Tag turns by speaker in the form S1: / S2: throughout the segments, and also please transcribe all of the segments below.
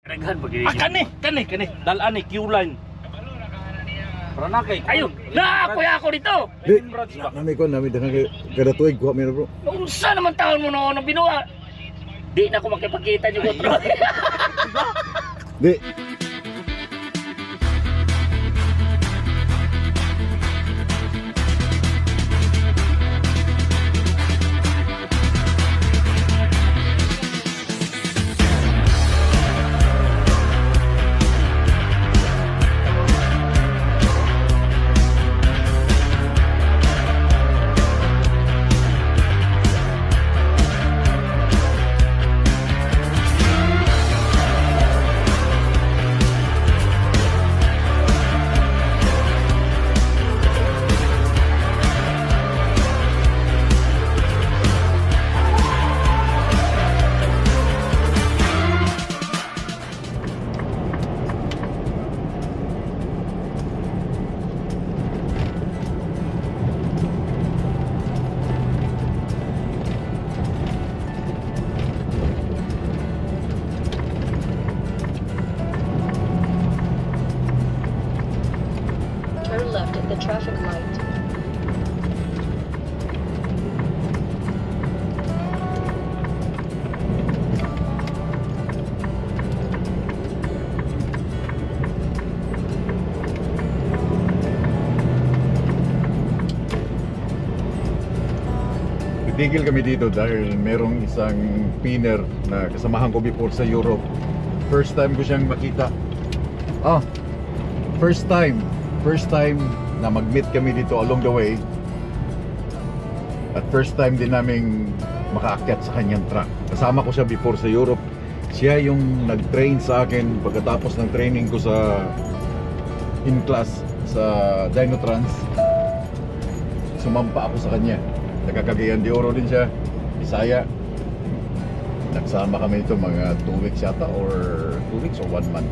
S1: Reghan begini.
S2: Kani. Dalan ni Q-line. Para na kay.
S1: Ayo, na ako dito.
S3: Di, nami ko, nami dengan kada tuig kuha meron bro.
S1: Unsa naman taon mo noon binuha? Di na ako makipagkita niyo ko.
S3: Di,
S4: Turn left at the traffic light.
S3: titigil kami dito dahil merong isang pinner na kasamahan ko before sa Europe. First time ko siyang makita. First time na mag-meet kami dito along the way. At first time din naming makaakyat sa kanyang truck. Kasama ko siya before sa Europe. Siya yung nag-train sa akin pagkatapos ng training ko sa in class sa Dynotrans. Sumampa ako sa kanya. Nagkakagayan de Oro din siya, Bisaya. Nagsama kami ito mga 2 weeks yata or 2 weeks or 1 month.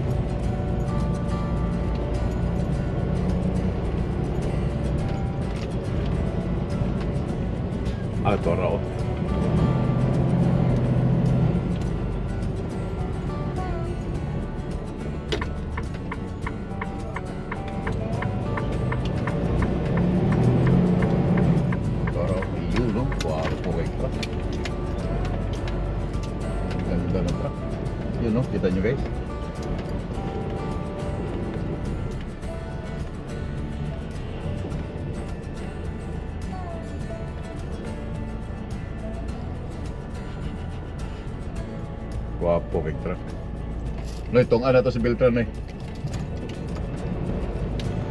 S3: Ito raw. Ganda ng truck. Yun no, kita nyo guys. Wapo kay truck. No, itong ano to si Beltran eh.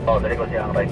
S1: Dari ko siya ang right.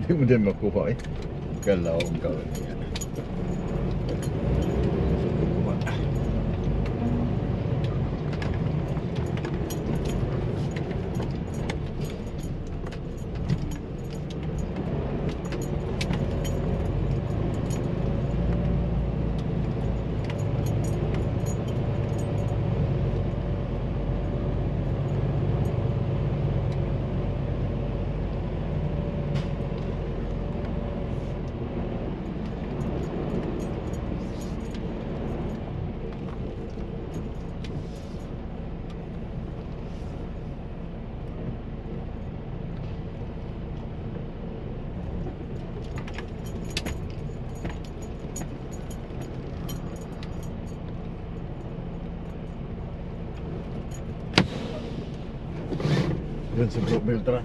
S1: Hindi mo din makuha eh. Galaw ang gawin niya.
S3: Yun si Bro Beltran.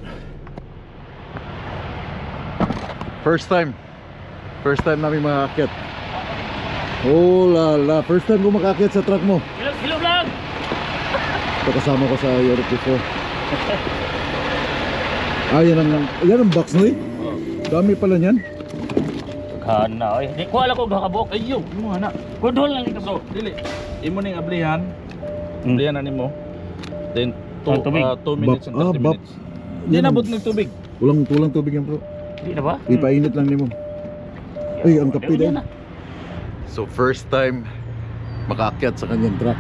S3: First time namin makakit. Oh la, first time ko makakit sa truck mo.
S1: Hello vlog!
S3: Ito kasama ko sa Europe before. Yan ang box no eh. Dami pala niyan.
S1: Kana oy. Di ko ala ko gakabok.
S2: Ayo, mo ana.
S1: Kudol lang ito bro.
S2: Dili. Imo ning ablihan. Ablihan na nimo. Then
S1: Tubig.
S2: 2 minutes and 30
S3: bab.
S2: minutes. Di nabot ng tubig.
S3: Walang tubig yan bro.
S1: Di na ba?
S3: Ipainit lang nimo. Ay, ang kape
S1: Ayun
S3: din.
S1: na.
S3: So first time makaakyat sa kanyang truck.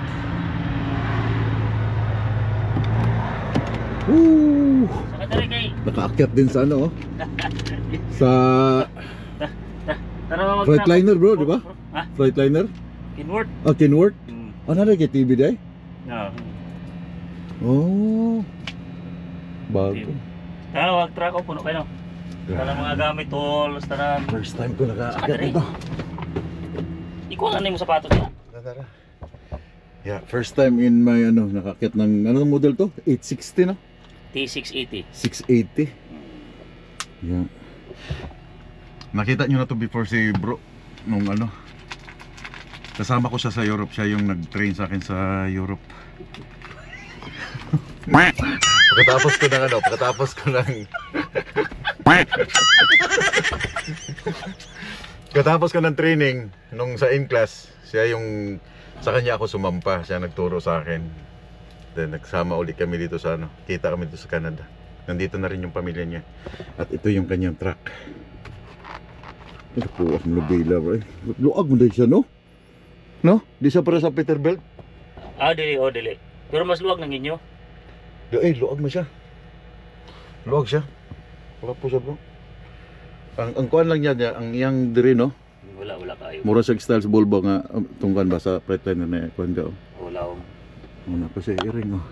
S3: Woo!
S1: Saka dali kay.
S3: Nakaakyat din sa ano oh. Sa
S1: Tara mag
S3: Freightliner bro, di ba?
S1: Ha?
S3: Freightliner?
S1: Inward.
S3: Kenworth? Ano na kay TV day?
S1: No.
S3: Oh. Bago.
S1: Tara wag truck ko puno kayo. Tara mga gamit tools, tara.
S3: First time ko nakaakyat nito.
S1: Ikaw lang na yung sapatos niya.
S3: Tara. Yeah, first time in my nakaakyat ng anong model to? 860 na?
S1: T680.
S3: 680. Yeah. Nakita nyo na to before si bro nung kasama ko siya sa Europe, siya yung nag-train sa akin sa Europe. Pagkatapos ko ng training nung sa in-class, siya yung sa kanya ako sumampa, siya nagturo sa akin. Then nagsama ulit kami dito sa kita kami dito sa Canada. Nandito na rin yung pamilya niya. At ito yung kanyang truck. Ito po ang lubila bro. Luag mo din siya no? No? Di siya para sa Peterbilt?
S1: Dili. Pero mas luwag ng inyo.
S3: Luag mo siya. Luag siya. Wala po siya bro. Ang kuhan lang niya, ang iyang diri no?
S1: Wala kayo.
S3: Mura sa style sa Volvo nga tungkan ba sa Freightliner na kuhan ka oh.
S1: Wala ko.
S3: Muna pa siya iring oh.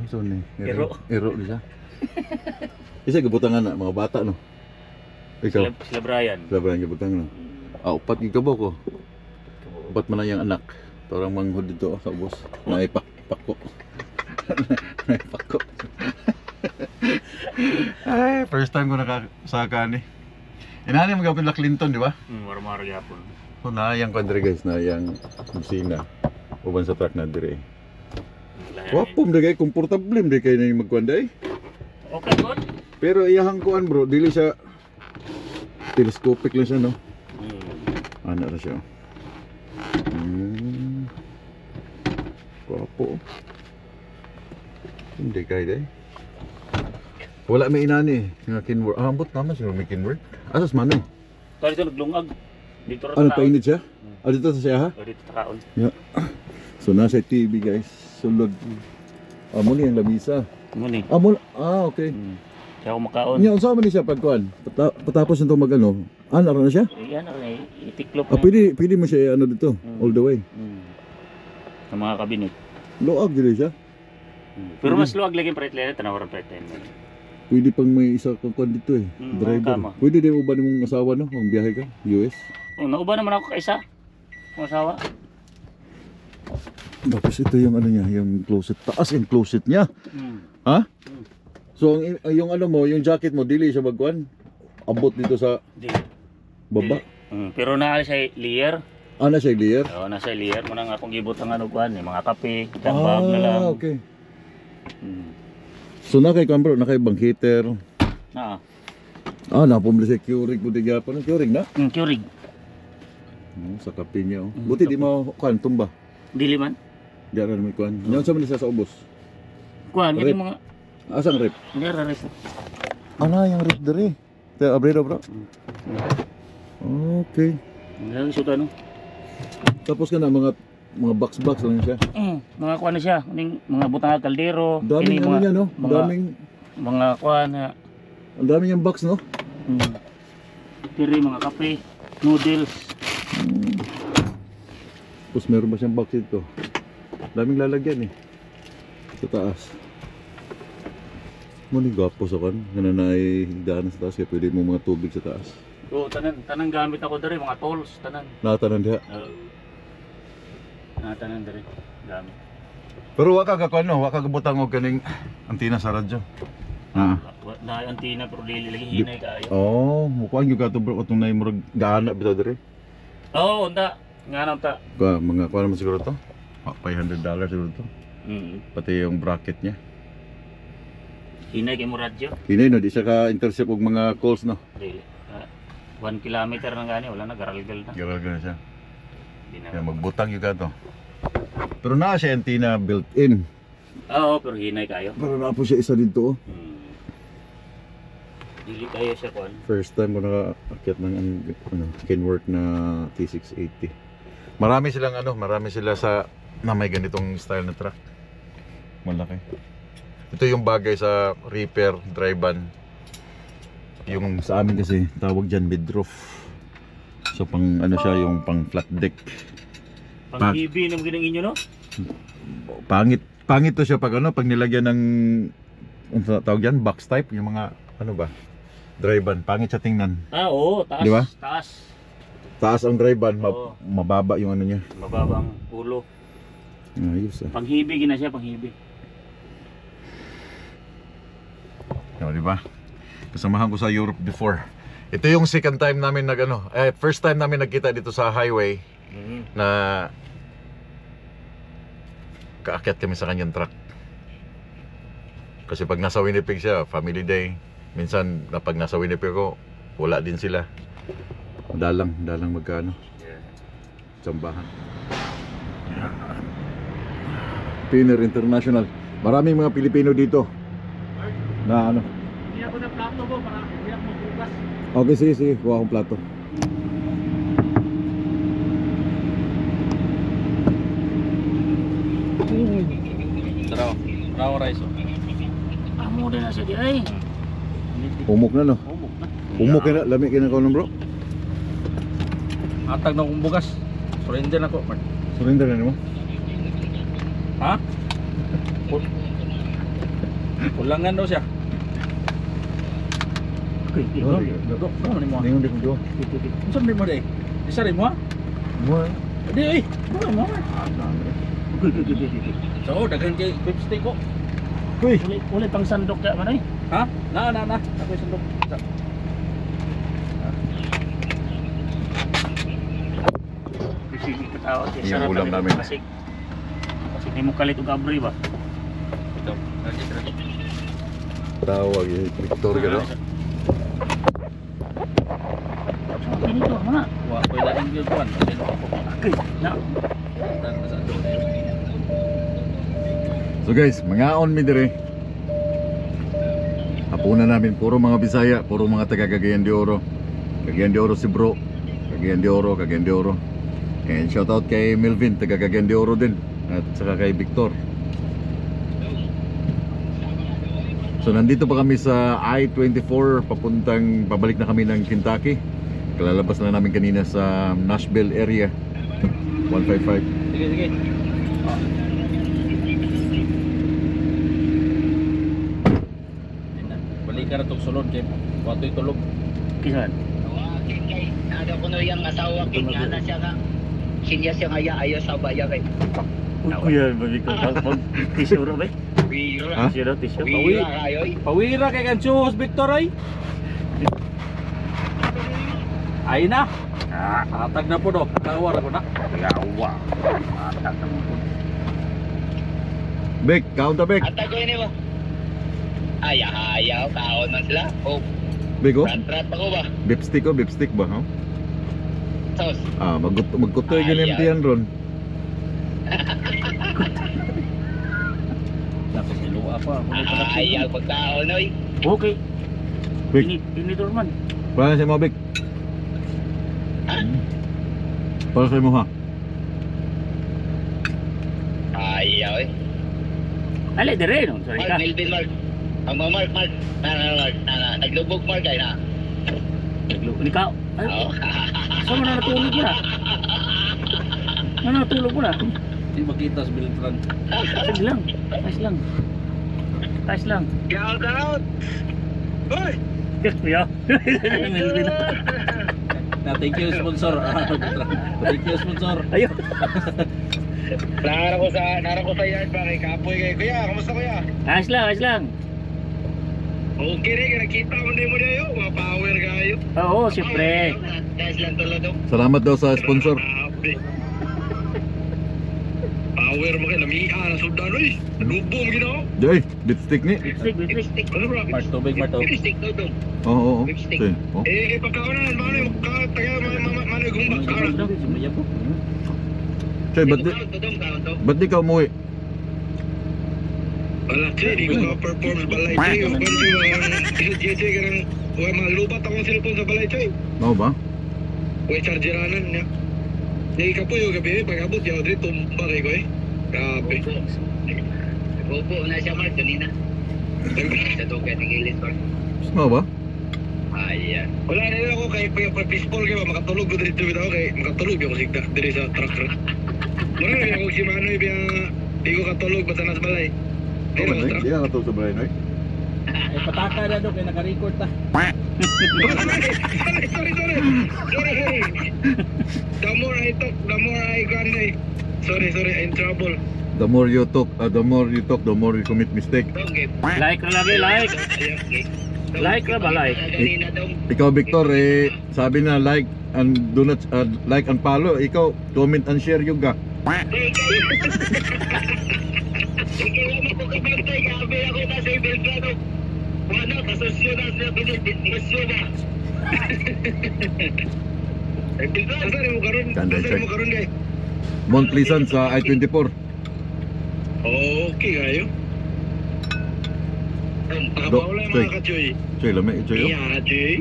S3: So ni. Ero di siya. Isa gibutangan na mga bata no. Ikaw.
S1: Sila Brian.
S3: Sila Brian gibutangan no. Upat gikabo ko. Upat man na yung anak. Torang manghod dito sa ubos. Naipakko. Naipakko. Ay, first time ko nakasaka ni. Inani mo gapin la Clinton, di ba?
S1: Maro gyapon.
S3: So naayang kwadre guys, naayang kusina. Uban sa truck na dire. Wapom de kay komportable de kay na magkwanday.
S1: Okay, good.
S3: Pero iyahang kuan bro, dili siya telescopic lang siya no. Ano ra siya? Wapo. Hindi kay day. Wala may inani nga Kenworth. Ambot naman siya may Kenworth. Asas man eh.
S1: Kaya dito naglungag. Dito ra
S3: Ano
S1: tao.
S3: painit siya? Dito sa siya ha?
S1: O, dito takaon.
S3: Yeah. So nasa TV guys. Sulod. Amo ni ang lamisa.
S1: Muni.
S3: Okay.
S1: Kaya ako makaon.
S3: Nya unsa man ni siya pagkuan? Patapos nito magano. Ano na siya?
S1: Yan itiklop.
S3: Pwede mo siya dito all the way.
S1: Sa mga kabinet.
S3: Luag dili siya.
S1: Pero mas luwag lagi yung Freightliner, tanawaran Freightliner.
S3: Pwede pang may isa kang kuan dito eh.
S1: Kama.
S3: Driver. Pwede din uban mong asawa no, kung biyahe ka US.
S1: Nauba naman ako kaisa. Ang asawa.
S3: Tapos ito yung niya, yung closet. Taas yung closet niya. Ha? So yung mo, yung jacket mo dili siya magkuan. Abot dito sa
S1: Di.
S3: baba.
S1: Pero naa siya layer.
S3: Ana siya layer.
S1: Oo, nasa layer mo nang akong gibot ang kuan, mga kape, bag na lang.
S3: Okay. So nakay bro, nakay bang heater. Napumli sa Keurig buti gyapon, Keurig na.
S1: Keurig.
S3: Sa kape niya oh. Buti di mo kuan tumba.
S1: Dili man.
S3: Di ra may kuan. Nyon sa man sa ubos.
S1: Kuan
S3: Rep.
S1: yung mga
S3: Asang rep?
S1: nira rep.
S3: Yung rep diri. Te abredo bro. Okay.
S1: Lang suta no.
S3: Tapos ka na mga box lang siya.
S1: Mga kuan na siya, ning mga butang kaldero,
S3: Daming
S1: mga
S3: niya no.
S1: mga,
S3: Daming
S1: mga kuan na
S3: ang daming yung box no.
S1: Tiri mga kape, noodles.
S3: Tapos meron ba siyang box dito? Daming lalagyan eh. Sa taas. Muni gapo sa kan. Nananay higdaan sa taas kaya pwede mo mga tubig sa taas.
S1: Oo, tanan gamit ako diri, mga tools, tanan.
S3: Nakatanan diha.
S1: Tanan diri gamit.
S3: Pero wa ka ano, wa ka gabutang og kaning antina sa radyo. Ah.
S1: Na antina pero dili lagi hinay kayo.
S3: Oh, mukuan gyud ka to bro katong nay murag gaana bitaw dire.
S1: Oo, unta. Nga nang ta.
S3: Mga kuan naman siguro to. $500 siguro to. Pati yung bracket niya.
S1: Hinay kay mo radyo.
S3: Hinay no, di siya ka intercept og mga calls no.
S1: Dili. 1 kilometer na gani, wala na garalgal na.
S3: Garagal na siya.
S1: Di na.
S3: Kaya magbutang yung to. Pero na siya antenna built-in.
S1: Oo, pero hinay kayo.
S3: Pero na po siya isa dito.
S1: Dili kayo siya kon.
S3: First time ko nakaakyat ng Kenworth na T680. Marami sila sa na may ganitong style na truck. Malaki. Ito yung bagay sa repair, drive-ban. Yung sa amin kasi tawag dyan mid-roof. So pang ano siya, yung pang flat deck.
S1: Pang EV naman ginang inyo no?
S3: Pangit to siya pag pag nilagyan ng tawag dyan, box type, yung mga ano ba? Drive-ban, pangit siya tingnan.
S1: Oo, taas.
S3: Di ba?
S1: Taas
S3: Taas ang drive-ban,
S1: Oo.
S3: mababa yung ano niya.
S1: Mababa ang ulo.
S3: Ayos ah.
S1: Panghibi gina siya, panghibi.
S3: Di ba? Kasamahan ko sa Europe before. Ito yung second time namin first time namin nagkita dito sa highway na kaakyat kami sa kanyang truck. Kasi pag nasa Winnipeg siya, family day. Minsan pag nasa Winnipeg ko, wala din sila. Dalang magkano. Tsambahan. Pinner International. Maraming mga Pilipino dito. Na ano.
S1: Hindi ako na plato ko para hindi ako magbukas.
S3: Okay, sige. Kuha akong plato.
S2: Raw rice.
S1: Amo din na siya di ay.
S3: Umok na no.
S1: Umok na.
S3: Umok na, lami ka na ko bro.
S2: Atag na kong bugas. Surrender ako, Mark.
S3: Surrender na mo.
S2: Ha? Ulangan daw siya.
S1: Okay,
S2: Dok, ano ni mo?
S3: Ningon di ko do.
S2: Unsa ni mo day? Isa rin mo?
S3: Mo.
S2: Di ay. Ano mo? So, daghan kay lipstick ko.
S3: Uy,
S1: Uli pang sandok ka man ay.
S2: Ha? Na. Ako sundok.
S1: Sige patawa siya.
S3: Yung
S1: Sarap
S3: ulam
S1: na
S3: namin.
S1: Kasi hindi mo kalit og abri ba?
S2: Ito. Lagi.
S3: tawag yung Victor gano.
S1: Ganito mga.
S2: Wa ko lain gyud kuan.
S1: Okay, na.
S3: So guys, mangaon mi dire. Hapunan namin puro mga Bisaya, puro mga taga Cagayan de Oro. Cagayan de Oro si bro. Cagayan de Oro. And shout out kay Melvin, taga Cagayan de Oro din. At saka kay Victor. So nandito pa kami sa I-24, pabalik na kami ng Kentucky. Kalalabas na namin kanina sa Nashville area 155.
S2: Sige. Balik ka na itong sulod, Jim. Wato'y tulog.
S1: Kisan.
S5: Ada ko no yang asawa kin nga siya nga. Sinya siya nga ayaw sa baya kay.
S1: Kuya, balik ko. Pag tissue ro ba?
S5: Wira.
S1: Tissue.
S5: Wira ayoy.
S2: Pawira kay Kanchus, Victor ay. Ay na. Atag na po do. Kawar ako na.
S1: Yawa. Atag na mo.
S3: Bek, count Bek.
S5: Ata ko ini ba? Ayaw kaon man sila. Oh,
S3: Bek oh.
S5: trat ako ba?
S3: Beef stick ba? Huh?
S5: Sos.
S3: Magkutoy ganyan tiyan ron.
S2: Tapos niluwa pa.
S5: Ayaw pagkaon oy.
S1: Okay.
S3: Bek,
S1: Ini Dorman.
S3: para sa mo Bek. Para sa mo ha.
S5: Ayaw eh.
S1: Ale dire no, sorry
S5: Mark
S1: ka.
S5: Melvin Mark. Ang mga Mark. Naglubog Mark kay na.
S1: Ikaw.
S5: Oo.
S1: Sama na natulog mo na. Natulog mo na.
S2: Hindi makita sa Beltran.
S1: Sige lang. Taas lang.
S5: Shout out. Hoy.
S1: Kuya.
S2: Na thank you sponsor. Thank you sponsor.
S1: Ayo.
S5: Nara ko sa yard ba kay Kapoy kay Kuya, kamusta Kuya?
S1: Ayos lang, ayos lang.
S5: Okay rin, nakita mo na mo niyo, mga power kayo.
S1: Oo, siyempre.
S5: Guys lang tulad do.
S3: Salamat daw sa sponsor.
S5: Power mo kay lamiha na sudan oy. Lubong gino.
S3: Joy, lipstick ni.
S1: Lipstick, lipstick.
S5: Ano bro?
S2: Mart tubig, Mart tubig.
S5: Lipstick to to.
S3: Oo, oo.
S5: Lipstick.
S3: Okay. Oh.
S5: Pagkaunan, mano ka taga mano gumbak ka.
S2: Sumaya po.
S3: Choy, ba't di ka umuwi?
S5: Wala, Che, di ko ma-perform sa balay, Che. O kung di mo, Che, ganang, huwag malubat akong cellphone sa balay, Che.
S3: Oo ba?
S5: Huwag chargeranan niya. Hindi ka po yung gabi, pag-abot, yaw dito, tumba kay ko eh. Grabe.
S6: Opo na siya Mark kanina. Sa tugat ng ilis Mark.
S3: Oo ba?
S6: Ayan.
S5: Wala na rin ako kay Pispol kaya makatulog ko dito bitaw kay makatulog ako sigda diri sa truck. Muna na ako si Manoy biya di ko katulog basta nasa balay.
S3: Oo ba?
S5: Truck.
S3: Di ka katulog sa Brian, oy.
S2: Eh, pataka na doon, kaya naka-record ta.
S5: Sorry. The more I talk, the more I gone. Sorry, I'm in trouble.
S3: The more you talk, the more you commit mistake.
S6: Okay.
S1: Like na lagi, like. Like na ba, like?
S6: Kanina daw.
S3: Ikaw, Victor, eh, sabi na like and do not like and follow. Ikaw, comment and share yung ga.
S6: Ikaw mo ko kapantay gabi ako na sa Belgrano. Wala kasosyo na sa binidisyo na.
S5: Asa mo karon?
S3: Ganda,
S5: Asa
S3: check.
S5: mo karon guys?
S3: Mount Pleasant sa I-24.
S5: Okay kayo. Nakapawala yung mga kachoy.
S3: Choy, lami, choy. Oh.
S5: Iya, Choy.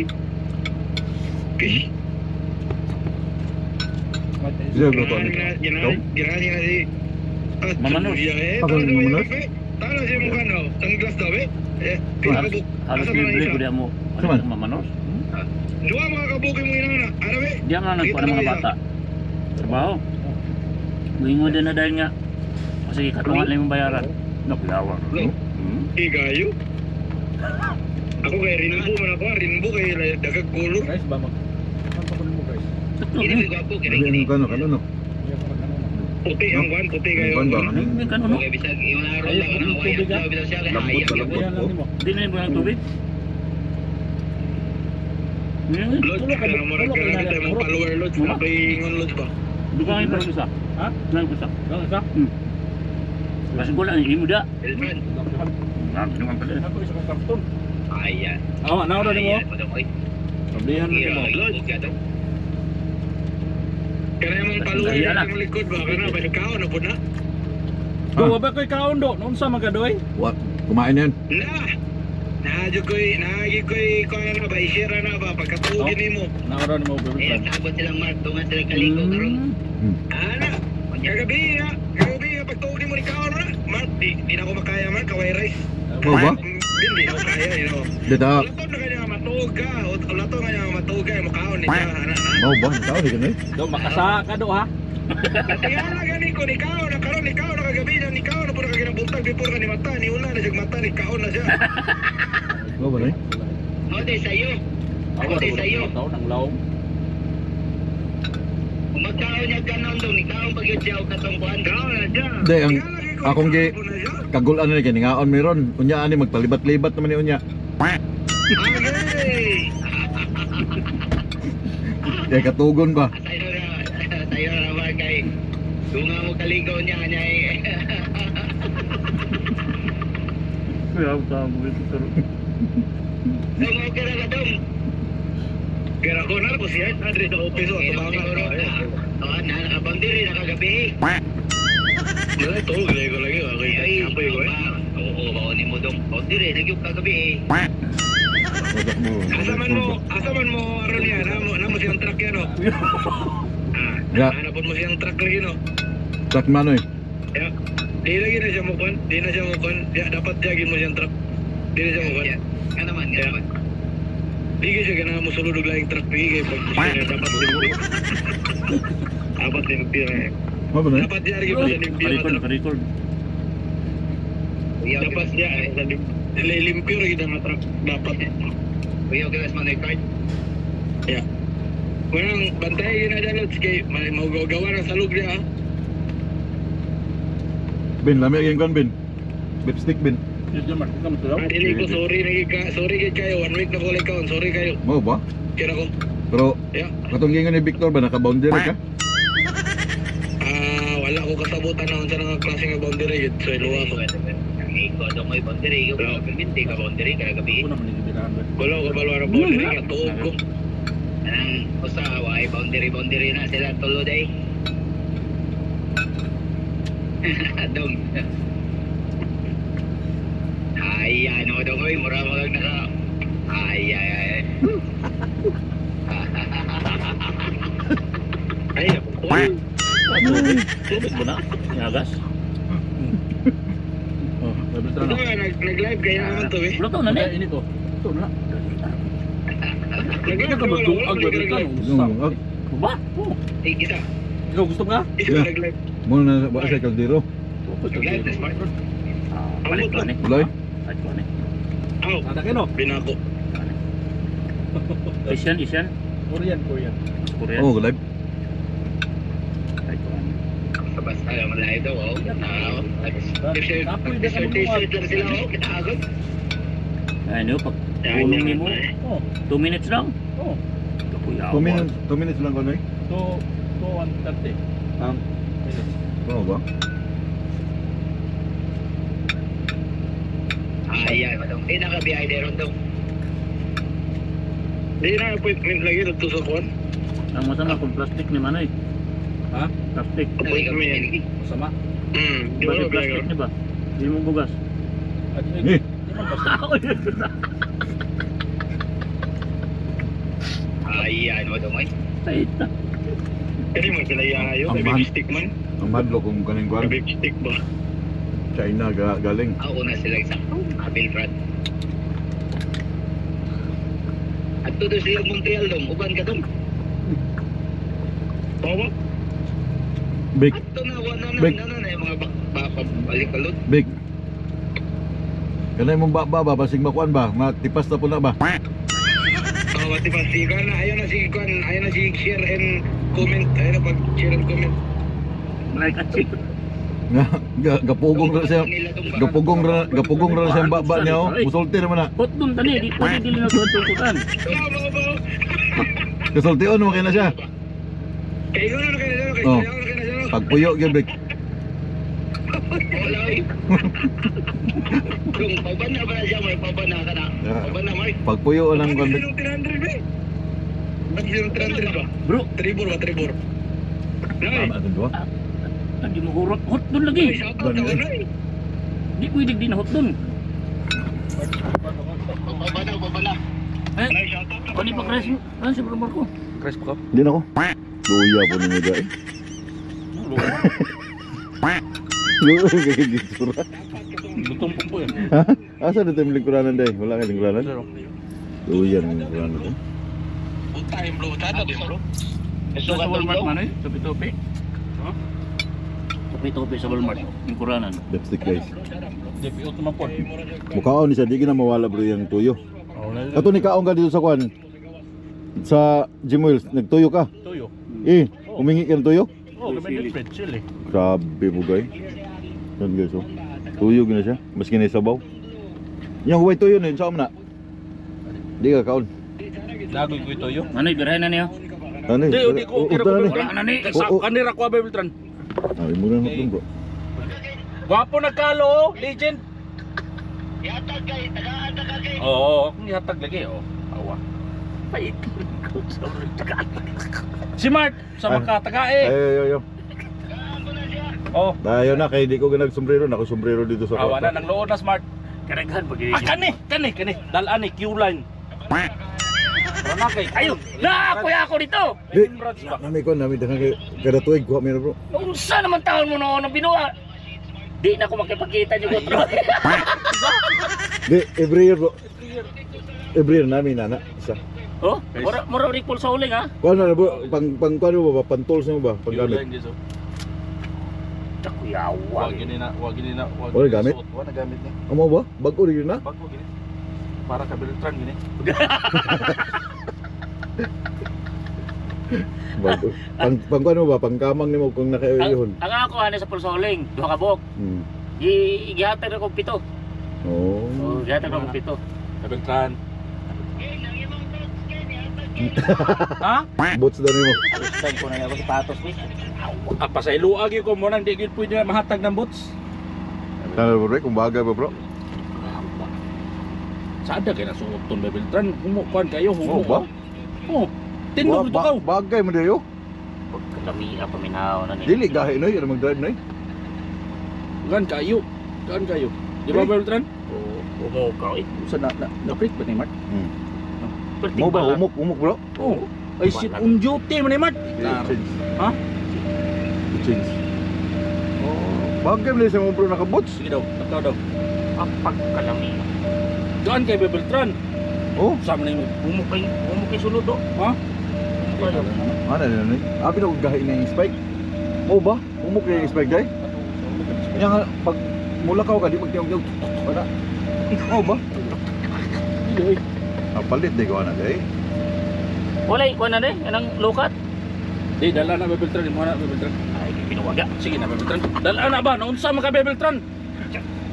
S5: Fish.
S3: Siya, bro, paano?
S5: Ginahan niya si...
S1: Mamanos.
S3: Pagod mo, Mamanos?
S5: Talo siya mukha no? Sunglass daw eh?
S1: Halos halos libre ko diyan mo.
S3: Ano man?
S1: Mamanos.
S5: Dua mga kabuki mo ina na. Ano eh?
S1: Diyan nga nagpa ng mga bata. Trabaho. Wingo din na dahil nga. Kasi katungan lang yung bayaran. Naklawa.
S5: Igayo. Ako kay Rinbo man ako. Rinbo kay dagag gulo.
S2: Guys, ba mag... Ano pa mo guys?
S6: Kini mo gapo
S3: Lami,
S6: kini.
S3: ano, no?
S5: Puti ang kwan. Puti kayo.
S3: Ang kwan ba?
S1: May kanon no?
S6: Okay bisag yung araw lang na waya daw bitaw siya kay
S3: Lambot
S6: hayag
S3: ba,
S6: gyud.
S3: lambot?
S2: Ayan lang nimo.
S1: Hindi na yung bulang tubig.
S5: Lodge ka na mo rin ka na tayo mong follower lodge. Kapay ngon lodge ba?
S1: Duga nga yung isa.
S2: Ha?
S1: Lang isa.
S2: Ano sa?
S1: Kasi ko lang yung muda.
S6: Elfran.
S1: Naman pala.
S2: Ako isa kong karton.
S6: Ayan.
S2: Awa, naura nimo. Sabihan na nimo.
S6: Lodge.
S5: Kaya mong follower
S1: Ayan na.
S5: yung likod ba? Kana ba ikaw na po na?
S2: Do, wabay ko'y kaon do. Noon sa magadoy.
S3: What? Kumain yan?
S5: Na! Naagi ko'y kung ano ba, i-share na ba, pagkatugin nimo.
S2: Naura nimo,
S6: Eh,
S2: Bertrand.
S6: sabot silang Mark tungan sila kaliko karon.
S5: Ana, kagabi pagtugin mo ni Kaon na. Mark, di na ako makaya man, kaway rice.
S3: Oo ba?
S5: Hindi na ako kaya, you know.
S3: Dito.
S5: Lato na kanya matug ka, lato na kanya matug ka, makaon niya, ana.
S3: Oo ba? Ikaw, di ka na eh.
S2: Do, makasa ka do ha.
S5: Kaya na gani ko ni Kaon, na karon ni Kaon na kagabi na ni Kaon na po na kaginabuntag, before ka ni mata, ni una na siya mata, ni Kaon na siya.
S3: Oo ba na eh?
S6: Ote sayo.
S2: Awa,
S6: Ote sayo.
S2: taon ang laom.
S6: Kung magkaon niya kanon daw ni kaon pag yun siya o katong kuhan.
S5: Kaon na siya.
S3: Hindi, ang
S5: Kaya lagi ko,
S3: akong gi-
S5: kaon na siya.
S3: kagulan na kini ngaon meron. Unya ani magpalibat-libat naman ni unya.
S5: Agay!
S3: Kaya katugon ba?
S6: Sayo na ba kay dunga mo kaligaw niya niya eh.
S1: Kaya tama ito pero.
S6: Dong okay na ka dong.
S5: Kaya ako na po siya, Andre sa office, o
S6: Siguro
S5: tumakan.
S6: na. Nakabang diri nakagabi.
S5: Wala ito, gulay ko lagi, ako yung kapoy ko eh.
S6: Oo, baonin mo dong. O diri nagyug kagabi eh.
S3: Wasak mo.
S5: Asa man mo, aron yan, namo siyang truck yan, o.
S3: Ya.
S5: Hanapon mo siyang truck lagi, no.
S3: Sak manoy.
S5: Ya. Di lagi na siya mukon, ya, dapat jagin mo siyang truck. Di na siya mukon.
S6: Ka naman, ka naman.
S5: Di ka siya ganang mo suludog lang yung truck, pigi, pag siya dapat limpyo. Dapat limpyo eh.
S3: Ano ba na eh?
S5: Dapat jagin mo siya limpyo.
S1: Naka-record, naka-record.
S5: Dapat siya, limpyo lagi na truck, dapat.
S6: Kuya, okay, mas mga card.
S5: Ya. Kunang bantay yun na dyan, Lods, kay maugawa ng salug niya, ha?
S3: Ben, lami yung kan Ben. Lipstick Ben.
S2: Yes, John Mark. Ikaw matulaw.
S5: Dili ko sorry gid kayo. 1 week na ko count. Sorry kayo.
S3: Mau ba?
S5: Kira ko.
S3: Pero
S5: Yeah.
S3: katong gingon ni Victor ba naka-boundary ka?
S5: Wala ko kasabutan na unsa nga klase nga boundary yun. So iluwa ko.
S6: Ikaw daw may boundary. Ikaw daw perminti ka boundary ka gabi.
S2: Ako naman yung binahan ba?
S5: Wala ko balwa na boundary nga tuog ko.
S6: Anang usawa ay boundary na sila tulo day. Dong. Ay, ano dong oy, mura magag naka. Ay.
S5: Ay, ako ko.
S1: Tubig mo na. Yagas.
S2: Oh, Bible
S5: Ito
S2: Trano.
S5: nga, nag-live kaya naman to eh.
S1: Wala to na
S2: Kaya
S1: ni.
S2: init oh. Ito na.
S5: Nag-live
S2: Ka ba duag Bible Trano? Usa.
S1: Ba? Oh.
S5: Isa.
S2: Ikaw gusto nga?
S5: Isa
S3: Yeah.
S5: nag-live.
S3: Mo na ba sa kaldero?
S6: Nag-live na smart.
S1: Balik ko ni.
S3: Ulay.
S1: Balik ko ni.
S5: Aw,
S2: Ada kayo no?
S5: binako.
S1: Asian.
S2: Korean.
S1: Korean.
S3: Oh, live.
S1: Balik ko ni.
S6: Basta lang malayo daw, oh.
S2: Apoy na ka
S6: T-shirt lang sila, oh. Kitaagod.
S1: Ano, pag tulong ni mo,
S2: Oh.
S1: 2 minutes lang.
S2: Oh.
S1: Kapuyaw.
S3: 2 minutes lang ko noy.
S2: To 1:30. Minutes.
S3: Ano ba?
S6: Ayan, madong. Nakabiyahe din ron daw.
S5: Di na appointment lagi dito sa kuwan.
S1: Ang masama kung plastic ni Manoy.
S2: Ha?
S1: Plastic.
S5: Appointment.
S2: Masama.
S5: Di
S1: Ba
S5: ba
S1: si plastic ni ba? Hindi mo bugas.
S2: At
S3: Eh,
S6: Ayan, madong, ay.
S1: Tight na.
S5: Kani mo sila yahayo,
S3: Ang
S5: may
S3: mahal.
S5: baby stick man.
S3: ang madlo kung kaning
S5: May
S3: kwan.
S5: baby stick ba?
S3: China galing.
S6: Ako na sila isa. Abil, Brad. At tuto sila Montreal dong. Uban ka dong.
S5: Bawa?
S3: Big,
S6: At ito na,
S3: Big.
S6: yung mga balik-balot.
S3: big. Kanay mong ba basig makuan ba? Matipas na po na ba?
S5: Mati pa si Kwan, ayaw na si share and comment. Ayaw na pag-share and comment.
S1: Like a chick.
S3: Gapugong ra siya. Gapugong ra siya baba niya oh. Musulti naman na.
S1: Hot dun tani, di pwede dili na tutukan.
S3: Kasulti on mo kay na siya.
S5: Kayo na kayo na kayo
S3: Oh.
S5: na kayo na.
S3: Pagpuyo gyud big.
S6: Wala, oy. Yung pabana ba na siya? May pabana ka na. Pabana, Mark.
S3: Pagpuyo lang kon big.
S5: 300 ba? Ba't 300 ba?
S1: Bro,
S5: Tribor ba? Tribor? Nay,
S3: Tama ato duwa.
S1: hindi mo hurot. Hot dun lagi.
S5: shoutout ako nay.
S1: Di pwede din na hot dun.
S6: Pabana.
S1: Eh,
S5: Nay, shoutout ako.
S1: kani pa crash mo. Ano si Bro Marco?
S2: Crash ko.
S3: Di na ko. Luya po ni Muda eh. Luya kay gitsura.
S2: Lutong po yan.
S3: Ha? Asa na tayo lingkuranan day? Wala kay lingkuranan?
S2: Zero.
S3: Luya ng lingkuranan to.
S5: Puta yung bro. Tada ba bro?
S1: Ito sa Walmart Manoy, Topi-topi.
S2: Ha?
S1: Topi-topi sa Walmart, yung kuranan.
S3: Lipstick guys.
S2: JPO naman po.
S3: Mukhaon ni siya, di na mawala bro yung tuyo.
S2: Oh, na.
S3: Ato ni kaong ka dito sa kwan. Sa Jim Wells, nagtuyo ka.
S2: Tuyo.
S3: Eh, umingi ka ng tuyo?
S2: Oh, kami ni Fred Chill eh.
S3: Grabe mo guys. Yan guys oh. Tuyo gina siya, maski na sabaw. Yang huway tuyo na yun, saan mo na? Di ka kaon.
S2: Nagoy ko tuyo.
S1: Manoy, birahin na niyo.
S3: Ano eh?
S2: Di ko kira ko.
S1: Wala na ni.
S2: Sa kanira ko Bible Tran.
S3: Ay, muna na bro.
S2: Gwapo nagkalo, oh. Legend.
S6: Yatag kay, tagaan kay.
S2: Oo, akong ihatag lagi, oh. Awa.
S1: Pait.
S2: Si Mart, sa
S3: Ay.
S2: makatagae.
S3: Ay.
S2: Oh,
S3: Ayaw na, kaya di ko ganag sombrero. Nako sombrero dito sa
S2: awa na,
S3: kwarto.
S2: nang loon na Smart.
S1: Karaghan pag
S2: Ah, kani. Dalan ni, Q-line. Wala kay,
S1: Ayun! Na! Kuya ako dito!
S3: Di,
S2: Emirates ba?
S3: nami ko, nami. Kada tuwig, kuha mo na bro.
S1: Unsa naman taon mo noon ang binuha? Di na ako makipagkita niyo ko.
S3: Di, every year bro. Every year namin, nana. Isa.
S1: Oh, mura recall sa uling ha?
S3: Kuha na bro, pang kuha mo ba? Pantools mo ba? Panggamit.
S2: Q-line, guys, oh.
S1: Takuyawa.
S2: Wag gini na.
S3: Wala gamit?
S2: Wala gamit na.
S3: Amo ba? Bago rin na?
S2: Bago gini. Para ka Beltran gini.
S3: Pang ano ba? Pangkamang nimo kung nakaiyon.
S1: Ang ako ano sa pulsoling, duha ka buok.
S3: Hmm.
S1: Gihatag ako 7.
S3: Oh.
S1: Oh, gihatag ako 7.
S2: Kabeltran.
S1: Ha?
S3: Boots daw nimo.
S1: Tag ko na ako sa patos ni.
S2: Apa sa iluag yung ko mo nang di gyud pwede na mahatag ng boots.
S3: Tara bro, kung bagay ba bro?
S2: Saan da kay nasuot ton Bebeltran? Humukuan kayo,
S3: Oh ba?
S2: Oh. Tindog dito ka.
S3: Bagay mo dayo.
S1: Pagkami paminaw na ni.
S3: Dili gahi noy, ano mag-drive noy?
S2: Gan kayo. Gan kayo. Di ba Bebeltran?
S1: Umo ka eh.
S2: Sa na break ba ni Mark?
S3: Hmm.
S1: Perting
S3: Mo ba
S1: bala.
S3: umok bro?
S2: Oh. Ay shit, on duty mo ni Mark.
S3: Change.
S2: Ha?
S3: Change. Oh, bagay mo sa mo bro naka-boots.
S2: Sige daw, takaw daw.
S1: Pagkalami.
S2: Gaan kay Bebeltran.
S3: Oh,
S2: Sama na yung
S1: Umo kay sulod do.
S2: ha?
S3: ano na noy? Abi na kung gahi na yung spike. Mo ba? Umok na yung spike day? Kanya nga, pag mulakaw ka, di magtiyong-tiyong. Wala. Mo ba?
S2: Hindi.
S3: Palit di ko na day.
S1: Walay ko na ni, anang lukat.
S2: Di dala na Bebeltran, mo na Bebeltran.
S1: Ay, pinuwaga.
S2: Sige na Bebeltran. Dala na ba? Naunsa man ka Bebeltran?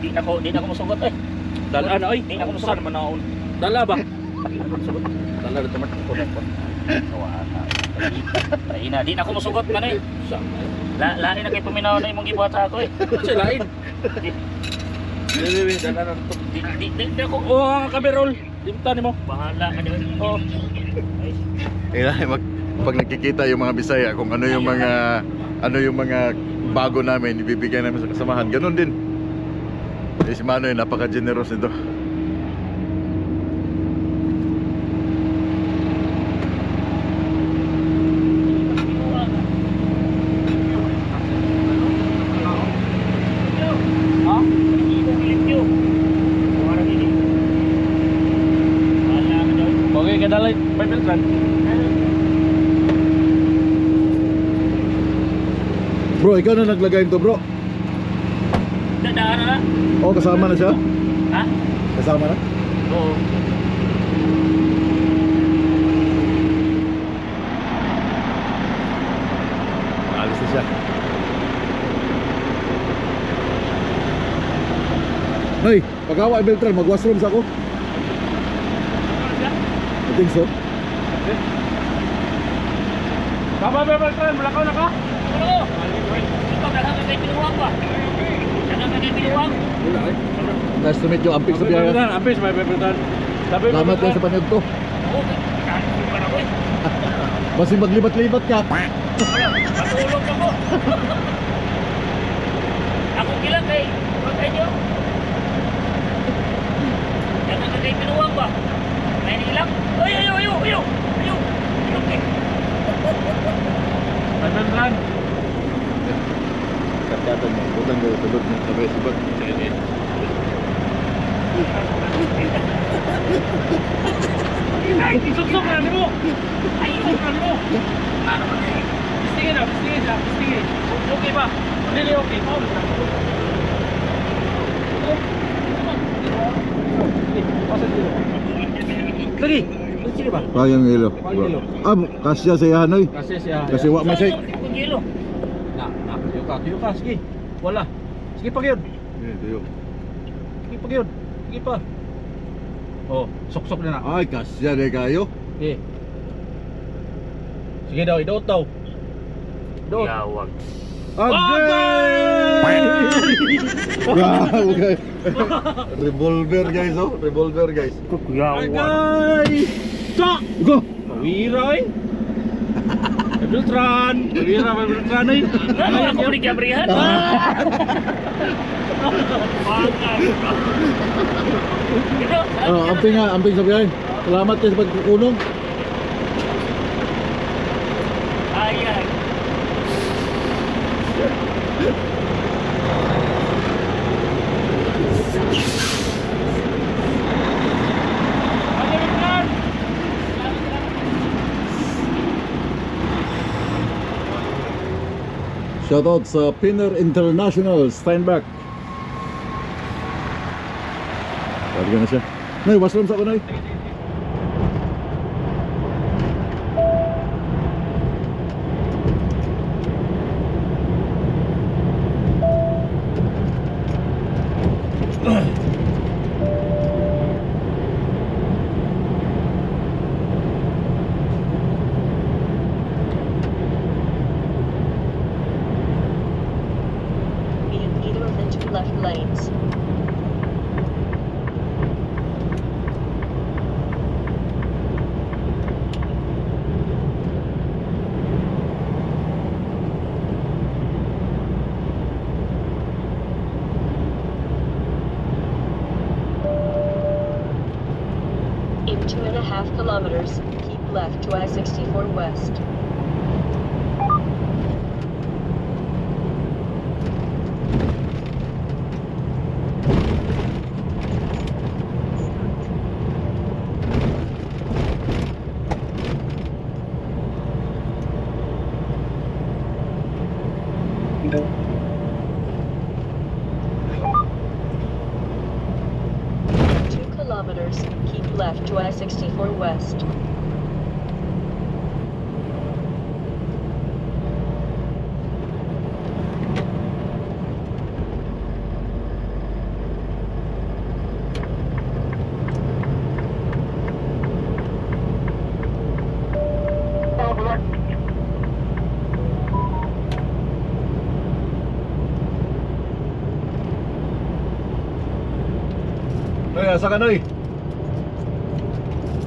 S1: Di na ko masugot eh.
S2: Dala na oy.
S1: Di na ako
S2: Saan man naon? Dala ba?
S1: Di na ko masugot.
S2: Dala na tamat ko.
S1: Ina, di na ako masugot man eh. Lain na kay paminaw na imong gibuhat sa ako eh.
S2: Sa lain. Dili dala na to.
S1: Di ako.
S2: Oh, ang kaberol. Dimtan mo.
S1: Bahala ka dyan.
S2: Oh.
S3: Pag nakikita yung mga Bisaya kung ano yung mga bago namin ibibigay namin sa kasamahan, ganun din. Si Manoy napaka-generous nito.
S2: Ha? Okay, kadalay Bebeltran.
S3: Bro, ikaw na naglagay nito bro.
S1: Dadaan na.
S3: Oh, kasama na siya?
S1: Ha?
S3: Kasama na?
S1: Oo.
S3: Alis na siya. Hoy, pag-awa Beltran, mag-washroom sa ako. I think so.
S2: Baba Bebeltran, malakaw na ka?
S1: Oo. Ito, dahan ka kay pinuwang ba? Dahan ka kay pinuwang.
S2: Wala eh.
S3: Nice to meet you. Amping sa biyahe.
S2: Bebeltran, ampis may Bebeltran. Sabi
S3: Salamat kayo sa panood ko.
S1: Oo. Kahit pa na ko eh.
S3: Basi maglibat-libat ka.
S1: Matulog ako. Ako kailan kay nyo. Dahan ka kay pinuwang ba? May nilang. Ayo. Okay.
S2: Bebeltran.
S3: Katatan mo. Butang ko tulog ng sabay-sabay.
S2: Ay, isuksok na mo. Ay, isuksok na mo.
S1: Ano ba eh?
S2: Pistingin. Okay ba? Hindi okay. Lagi. Sige ba?
S3: Payang ilo.
S2: Payang ilo.
S3: Kasya sa Hanoy.
S2: Kasi siya.
S3: Kasi wa masay.
S1: Kilo.
S2: Kiyo ka. Sige. Wala. Sige pa gyud. Sige pa gyud. Sige pa. Oh, sok-sok na na.
S3: Ay, kasya de kayo.
S2: Sige. Sige daw, idot daw. Idot.
S1: Yawag.
S3: Agay! Wow, guys. Revolver guys, oh. Revolver guys.
S1: Yawag.
S2: Agay! Sa!
S3: Go!
S2: Pawiray! Bebeltran! Bebeltran ay!
S1: Ano ako ni Gabriel?
S3: Amping sa biyahe. Salamat kayo sa pagkukunong.
S1: Ayan.
S3: Shoutout sa Pinner International, Steinbach. Tawag na siya. Nay, washroom sa ako, Nay.
S4: kilometers, keep left to I-64 West. Kilometers, keep left to I-64 West.
S3: Noy, asa ka, Noy?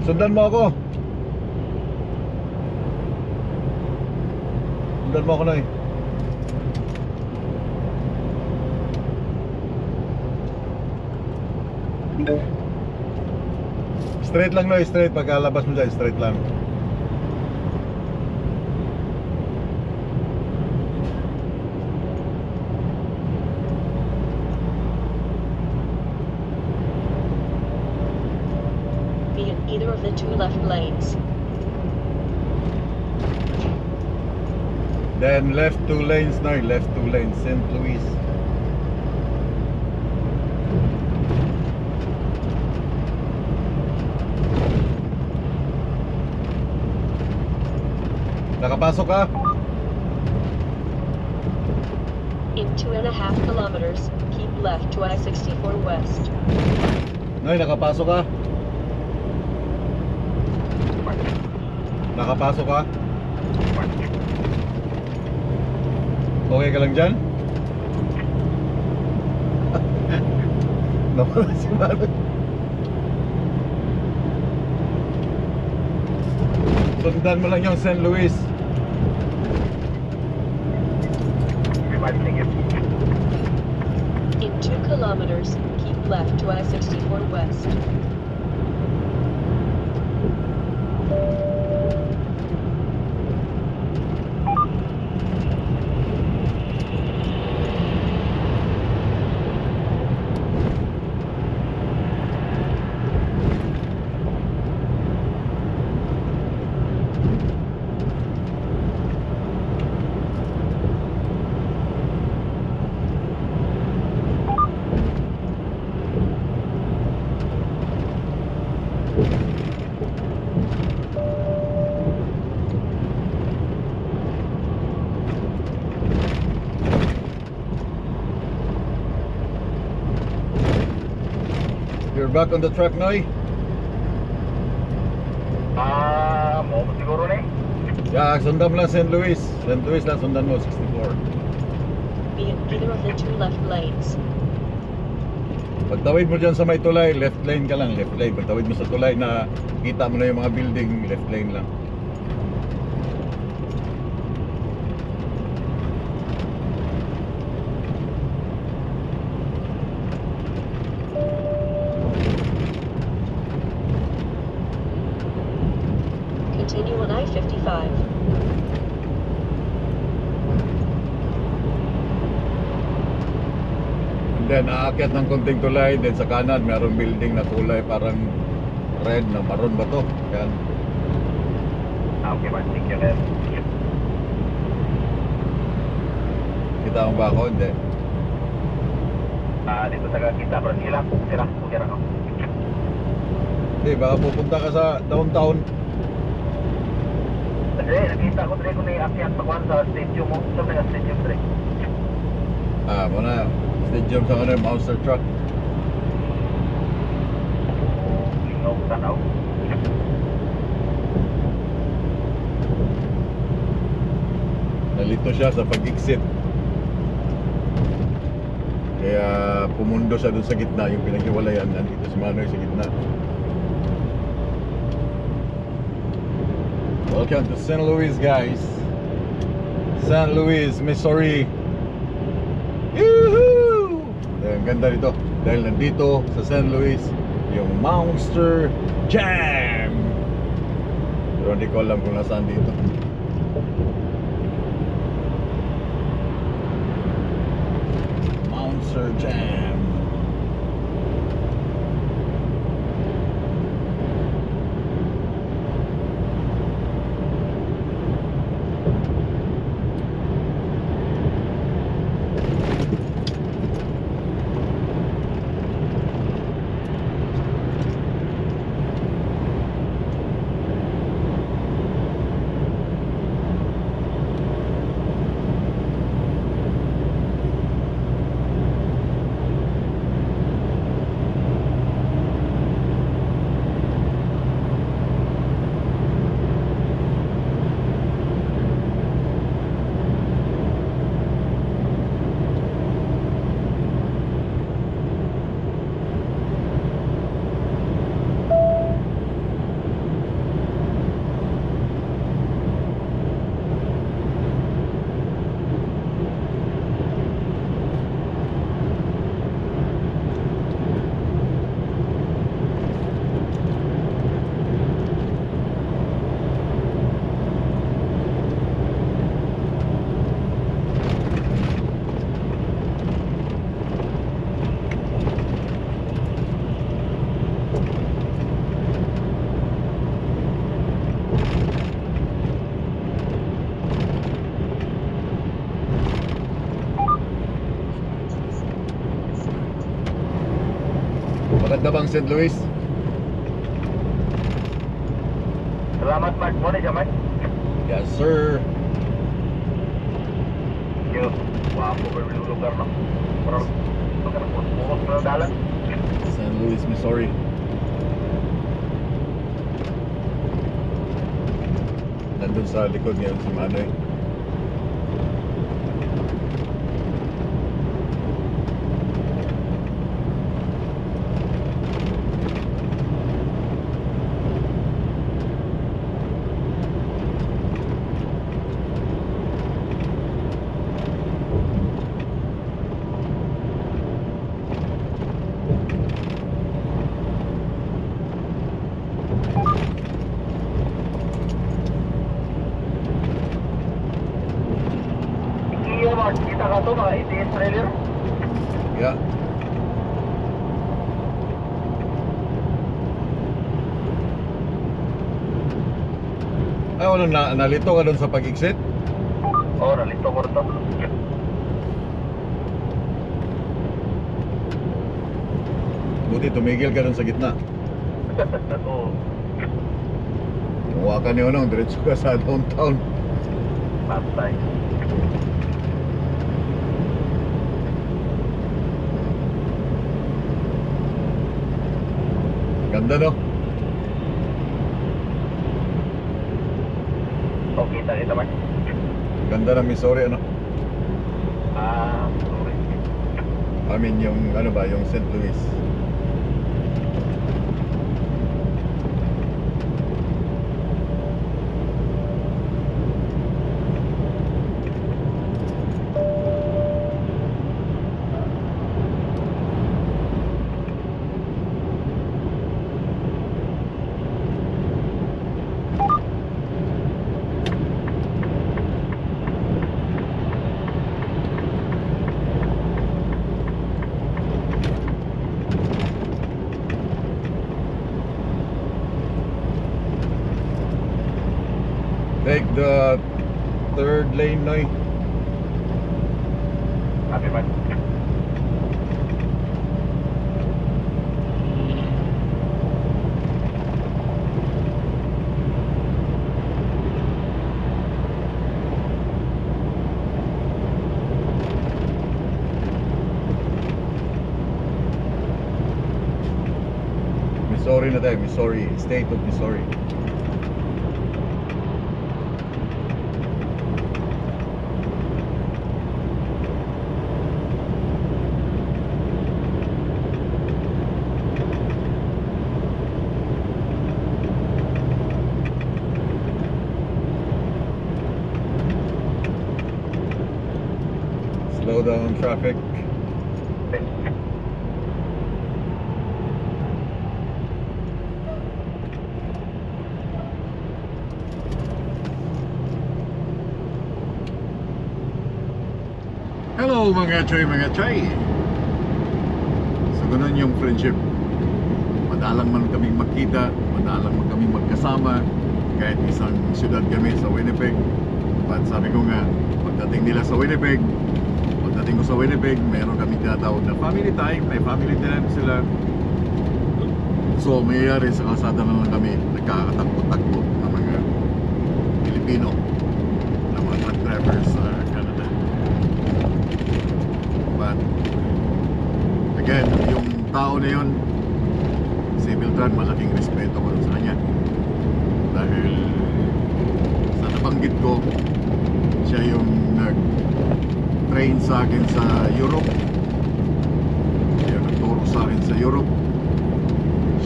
S3: Sundan mo ako. Sundan mo ako, Noy. Straight lang, Noy, straight. Pagkalabas mo dyan, straight lang.
S4: Be in either of the two left lanes.
S3: Then left 2 lanes, Noy. Left 2 lanes, St. Louis. Nakapasok ka?
S4: In 2.5 kilometers, keep left to I-64 West.
S3: Noy, nakapasok ka? Nakapasok ka? Okay ka lang dyan? Nawala si Manoy. Sundan mo lang yung St. Louis.
S4: In 2 kilometers, keep left to I-64 West.
S3: You're back on the track, Noy?
S6: Mo siguro na
S3: Yeah, sundan mo lang St. Louis. St. Louis lang sundan mo, 64.
S4: Be in either of the two left lanes.
S3: Pagtawid mo dyan sa may tulay, left lane ka lang, left lane. Pagtawid mo sa tulay na kita mo na yung mga building, left lane lang.
S4: Continue on I-55.
S3: And then aakyat ng konting tulay, then sa kanan mayroong building na kulay parang red na maroon ba to? Yan.
S6: Okay, man. Thank you, man.
S3: Kita mo ba ako? Hindi.
S6: Dito sa kita, bro. Sila ako.
S3: Hindi, baka pupunta ka sa downtown.
S6: Kasi nakita ko dre ko na iakyat pagkuhan sa stadium mo. Sa mga stadium dre.
S3: Muna, stadium sa kanil, monster truck.
S6: Lingaw, tanaw.
S3: Nalito siya sa pag-exit. Kaya pumundo siya dun sa gitna, yung pinaghiwalayan. Nandito si Manoy sa gitna. Welcome to St. Louis, guys. St. Louis, Missouri. Yoo-hoo! Ang ganda dito dahil nandito sa St. Louis yung Monster Jam. Pero hindi ko alam kung nasaan dito. Mount Sir Jam. Maganda bang St. Louis?
S6: Salamat, Mark. Muna siya, Mark.
S3: Yes sir.
S6: Yo, wapo ba yung lugar, no? Parang lugar po. Bukos na dalan.
S3: St. Louis, Missouri. Nandun sa likod ngayon si Manoy.
S6: Iyo, Mark. Kita ka to, mga ATS trailer.
S3: Yeah. Ay, ano, nalito ka doon sa pag-exit?
S6: Oo, nalito ko rin to.
S3: Buti tumigil ka doon sa gitna.
S6: Oo,
S3: Kumuha ka ni Onong, diretso ka sa downtown.
S6: patay.
S3: Ganda no?
S6: Okay, kita, Mark.
S3: Ganda ng Missouri ano?
S6: Sorry.
S3: I mean yung ano ba, yung St. Louis. Take the third lane, Noy.
S6: Happy, Mark.
S3: Missouri na tayo, Missouri. State of Missouri. Slow down traffic. Hello mga choy. So ganun yung friendship. Madalang man kaming magkita, madalang man kaming magkasama, kahit isang syudad kami sa Winnipeg. But sabi ko nga, pagdating nila sa Winnipeg, pagdating ko sa Winnipeg, meron kami tinatawag na family time, may family time sila. So mayayari sa kalsada na lang kami nagkakatakbo-takbo ng mga Pilipino, ng mga truck drivers sa Canada. But again, yung tao na yun, si Beltran, malaking respeto ko sa kanya dahil sa nabanggit ko, siya yung nag-train sa akin sa Europe, siya yung nagturo sa akin sa Europe,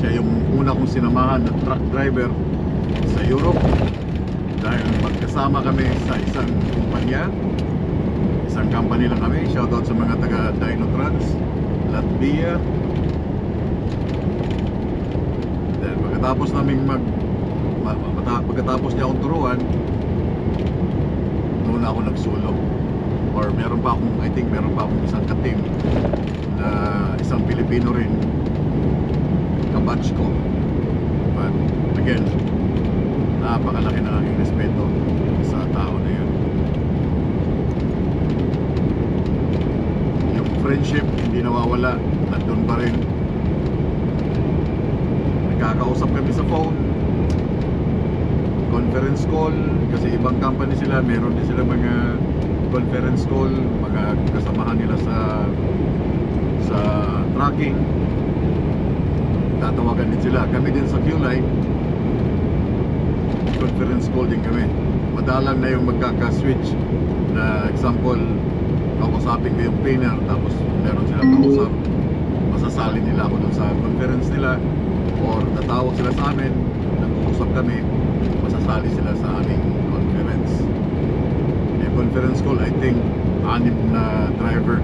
S3: siya yung una kong sinamahan na truck driver sa Europe dahil magkasama kami sa isang kumpanya, isang company lang kami. Shoutout sa mga taga Dinotrans, Latvia. Then pagkatapos naming pagkatapos niya akong turuan, doon ako nagsulo. Or meron pa akong, I think meron pa akong isang ka-team na isang Pilipino rin, kabatch ko. But again, napakalaki na aking respeto sa tao na yun. Yung friendship hindi nawawala, nandun pa rin. Nagkakausap kami sa phone, conference call, kasi ibang company sila, meron din sila mga conference call, mga kasamahan nila sa tracking, tatawagan din sila. Kami din sa Q-Line, conference call din kami. Madalang na yung magkaka-switch na example, kausapin ko yung cleaner, tapos meron silang kausap, masasali nila ako dun sa conference nila, or tatawag sila sa amin, nag-uusap kami, masasali sila sa aming conference. Yung conference call, I think 6 na driver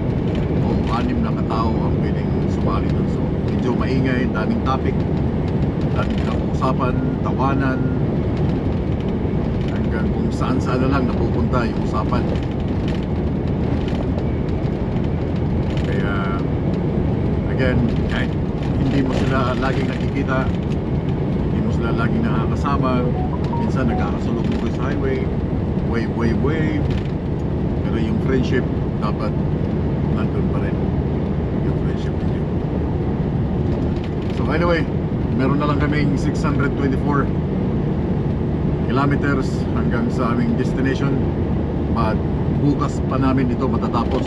S3: o 6 na katao ang pwedeng sumali dun. So medyo maingay, daming topic, daming pinag-uusapan, tawanan, hanggang kung saan-saan na lang napupunta yung usapan. Kaya again, kahit hindi mo sila laging nakikita, hindi mo sila laging nakakasama, minsan nagkakasalubong ko sa highway, wave, pero yung friendship dapat nandun pa rin, yung friendship ninyo. So anyway, meron na lang kaming 624 kilometers hanggang sa aming destination, but bukas pa namin ito matatapos.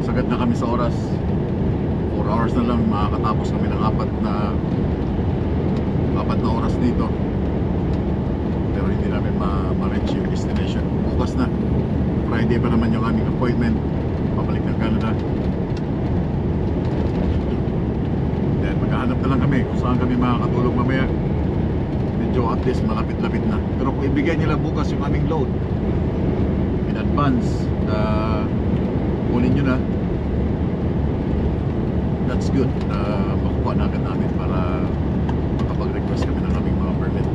S3: Sagad na kami sa oras, 4 hours na lang makakatapos kami ng 4 na oras dito, pero hindi namin ma-reach yung destination. Bukas na, Friday pa naman yung aming appointment pabalik ng Canada. Then maghahanap na lang kami kung saan kami makakatulog mamaya. Medyo at least malapit-lapit na, pero kung ibigay nila bukas yung aming load in advance na kunin nyo na, that's good. Makuha na agad namin para makapag-request kami ng aming mga permit.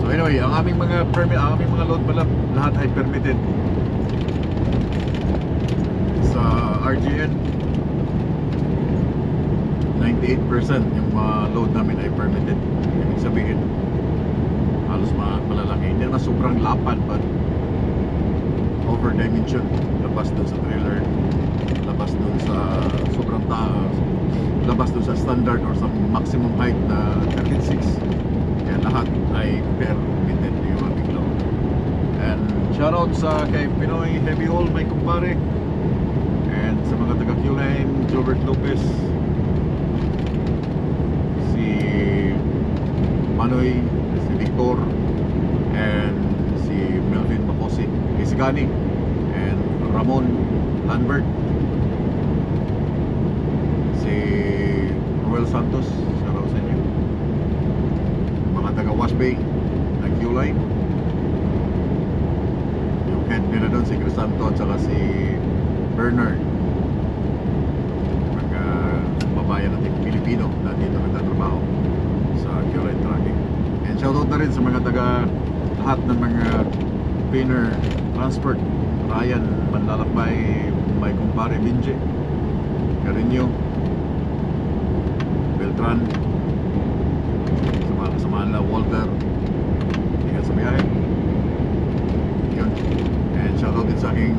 S3: So anyway, ang aming mga permit, ang aming mga load pala, lahat ay permitted sa RGN. 98% yung mga load namin ay permitted. Ibig sabihin, halos malalaki. Hindi na sobrang lapad, but over dimension. Labas dun sa trailer, labas dun sa sobrang taas, labas dun sa standard or sa maximum height na 13.6. Kaya lahat ay permitted yung aming load. And shoutout sa kay Pinoy Heavy Haul, may kumpare, and sa mga taga Q-Line, Jobert Lopez, si Manoy, si Victor, and si Melvin Macosi, Isgani, and Ramon Lambert, si Ruel Santos, shoutout sa inyo. Mga taga Wash Bay na Q-Line, yung head nila doon si Crisanto at saka si Bernard, mga babayan natin Pilipino na dito nagtatrabaho sa Q-Line Tracking. And shoutout na rin sa mga taga lahat ng mga Spinner Transport, Ryan Manlalakbay, may kumpare Binje, Carino, Beltran, sama nila Walter, ingat sa biyahe. Yun. And shoutout din sa aking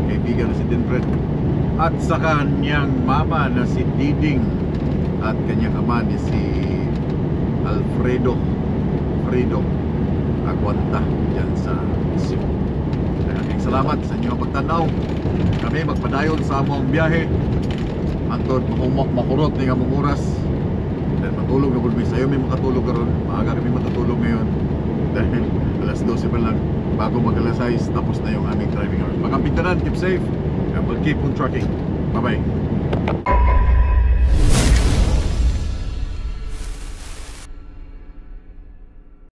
S3: kaibigan na si Dinfred at sa kanyang mama na si Diding at kanyang ama ni si Alfredo Aguanta dyan sa Cebu. Maraming salamat sa inyong pagtanaw. Kami magpadayon sa among biyahe antod makurot ni among oras. Dan matulog na bulmi sayo may makatulog karon. Maaga kami matutulog ngayon dahil alas 12 pa lang bago mag alas 6 tapos na yung aming driving hours. Magampintanan, keep safe and we'll keep on trucking. Bye bye.